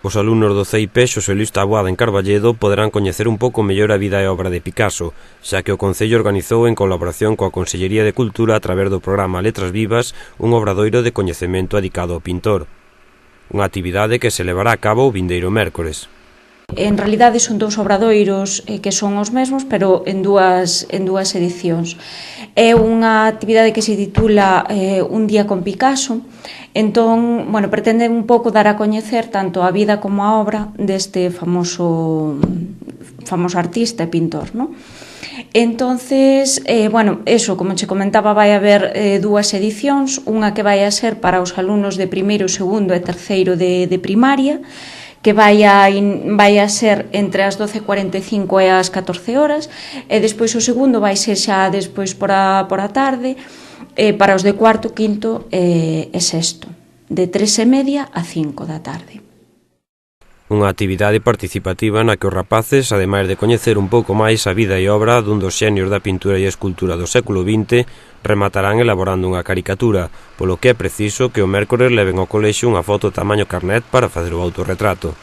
Os alumnos do CIP Xosé Luís Taboada en Carballedo poderán coñecer un pouco mellor a vida e obra de Picasso, xa que o Concello organizou en colaboración coa Consellería de Cultura a través do programa Letras Vivas un obradoiro de coñecemento dedicado ao pintor. Unha actividade que se levará a cabo o vindeiro mércores. En realidade son dous obradoiros que son os mesmos, pero en dúas edicións. É unha actividade que se titula Un día con Picasso. Entón, pretende un pouco dar a coñecer tanto a vida como a obra deste famoso artista e pintor, non? Entonces, eso, como che comentaba, vai haber dúas edicións, unha que vai a ser para os alumnos de primeiro, segundo e terceiro de primaria, que vai a ser entre as 12:45 e as 14 horas, e despois o segundo vai ser xa despois por a tarde, para os de cuarto, quinto e sexto, de 3:30 a 5 da tarde. Unha actividade participativa na que os rapaces, ademais de coñecer un pouco máis a vida e obra dun dos xenios da pintura e escultura do século XX, rematarán elaborando unha caricatura, polo que é preciso que o mércores leven ao colexio unha foto tamaño carnet para facer o autorretrato.